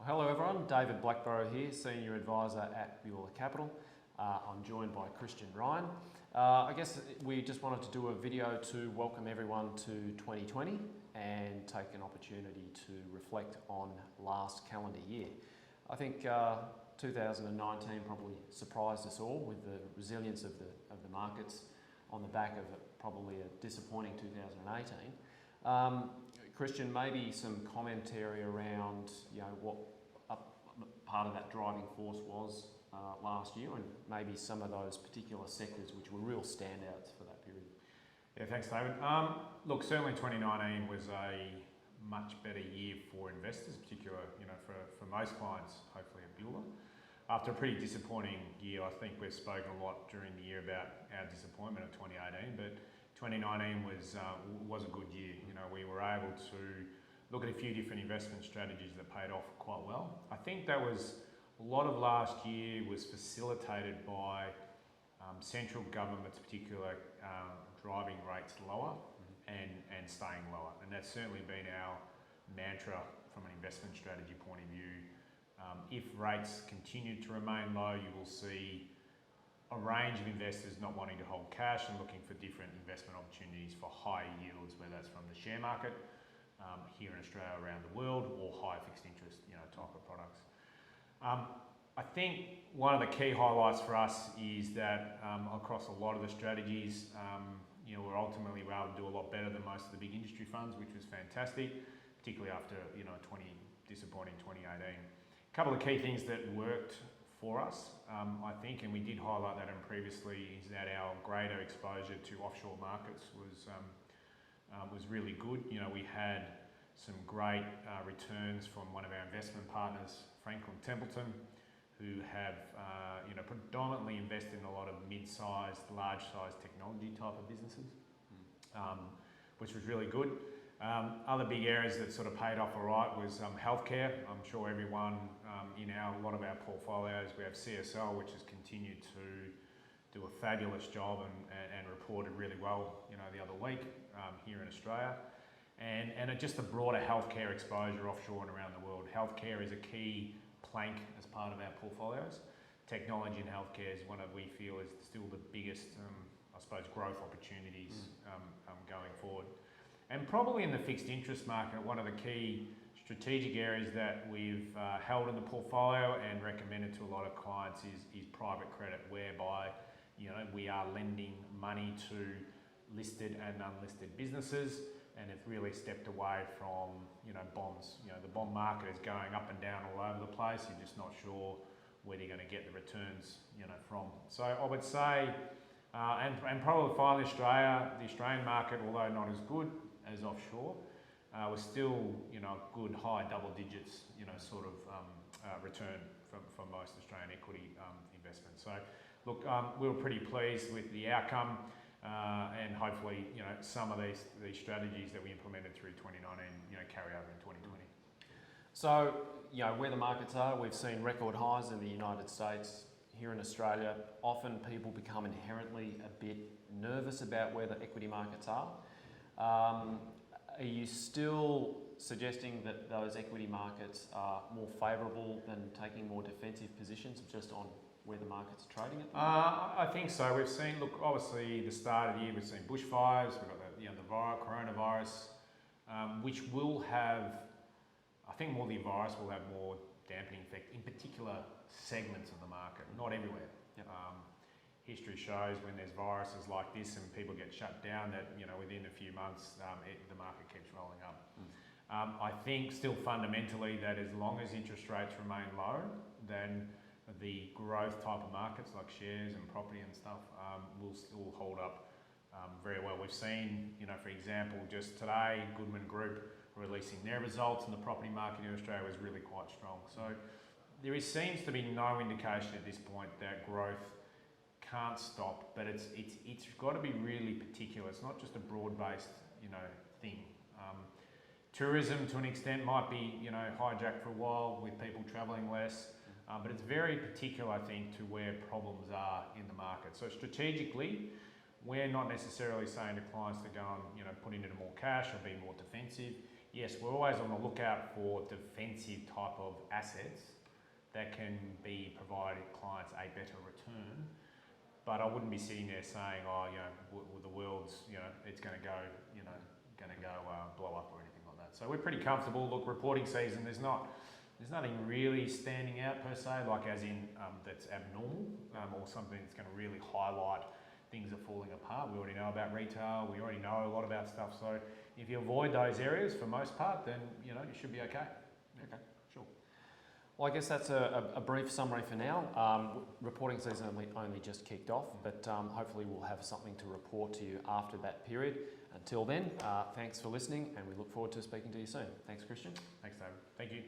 Hello everyone, David Blackborrow here, Senior Advisor at Beulah Capital. I'm joined by Christian Ryan. I guess we just wanted to do a video to welcome everyone to 2020 and take an opportunity to reflect on last calendar year. I think 2019 probably surprised us all with the resilience of the markets on the back of probably a disappointing 2018. Christian, maybe some commentary around what part of that driving force was last year, and maybe some of those particular sectors which were real standouts for that period. Yeah, thanks, David. Look, certainly 2019 was a much better year for investors, particularly for most clients, hopefully at Beulah. After a pretty disappointing year, I think we've spoken a lot during the year about our disappointment of 2018, but 2019 was a good year. We were able to look at a few different investment strategies that paid off quite well. I think that was a lot of last year was facilitated by central governments, particularly driving rates lower and staying lower, and that's certainly been our mantra from an investment strategy point of view. If rates continue to remain low, you will see a range of investors not wanting to hold cash and looking for different investment opportunities for higher yields, whether that's from the share market here in Australia, around the world, or high fixed interest type of products. I think one of the key highlights for us is that across a lot of the strategies, we're ultimately able to do a lot better than most of the big industry funds, which was fantastic, particularly after disappointing 2018. A couple of key things that worked for us, I think, and we did highlight that previously, is that our greater exposure to offshore markets was really good. We had some great returns from one of our investment partners, Franklin Templeton, who have predominantly invested in a lot of mid-sized, large-sized technology type of businesses, which was really good. Other big areas that sort of paid off all right was healthcare. I'm sure everyone in a lot of our portfolios, we have CSL, which has continued to do a fabulous job and reported really well the other week here in Australia. And just a broader healthcare exposure offshore and around the world. Healthcare is a key plank as part of our portfolios. Technology and healthcare is one of, we feel, is still the biggest, I suppose, growth opportunities going forward. And probably in the fixed interest market, one of the key strategic areas that we've held in the portfolio and recommended to a lot of clients is private credit, whereby we are lending money to listed and unlisted businesses, and have really stepped away from bonds. The bond market is going up and down all over the place. You're just not sure where you're going to get the returns from. So I would say, and probably finally Australia, the Australian market, although not as good as offshore, was still good high double digits sort of return from most Australian equity investments. So look, we were pretty pleased with the outcome. And hopefully, some of these strategies that we implemented through 2019, carry over in 2020. So, where the markets are, we've seen record highs in the United States. Here in Australia, often people become inherently a bit nervous about where the equity markets are. Are you still suggesting that those equity markets are more favourable than taking more defensive positions just on where the market's trading at the moment? I think so. We've seen, look, obviously the start of the year, we've seen bushfires, we've got the coronavirus, which will have, I think more the virus will have more dampening effect in particular segments of the market, not everywhere. Yep. History shows when there's viruses like this and people get shut down that, within a few months, the market keeps rolling up. I think still fundamentally that as long as interest rates remain low, then the growth type of markets like shares and property and stuff will still hold up very well. We've seen, for example, just today, Goodman Group releasing their results, and the property market in Australia was really quite strong. So there seems to be no indication at this point that growth can't stop, but it's got to be really particular. It's not just a broad-based thing. Tourism to an extent might be hijacked for a while with people travelling less. But it's very particular, I think, to where problems are in the market. So strategically, we're not necessarily saying to clients to go and put into more cash or be more defensive. yes, we're always on the lookout for defensive type of assets that can provide clients a better return. But I wouldn't be sitting there saying, oh, the world's, it's going to go, blow up or anything like that. So we're pretty comfortable. Look, reporting season, there's nothing really standing out per se, like as in that's abnormal or something that's going to really highlight things are falling apart. We already know about retail. We already know a lot about stuff. So if you avoid those areas for most part, then you should be okay. Okay, sure. Well, I guess that's a brief summary for now. Reporting season only just kicked off, but hopefully we'll have something to report to you after that period. Until then, thanks for listening, and we look forward to speaking to you soon. Thanks, Christian. Thanks, David. Thank you.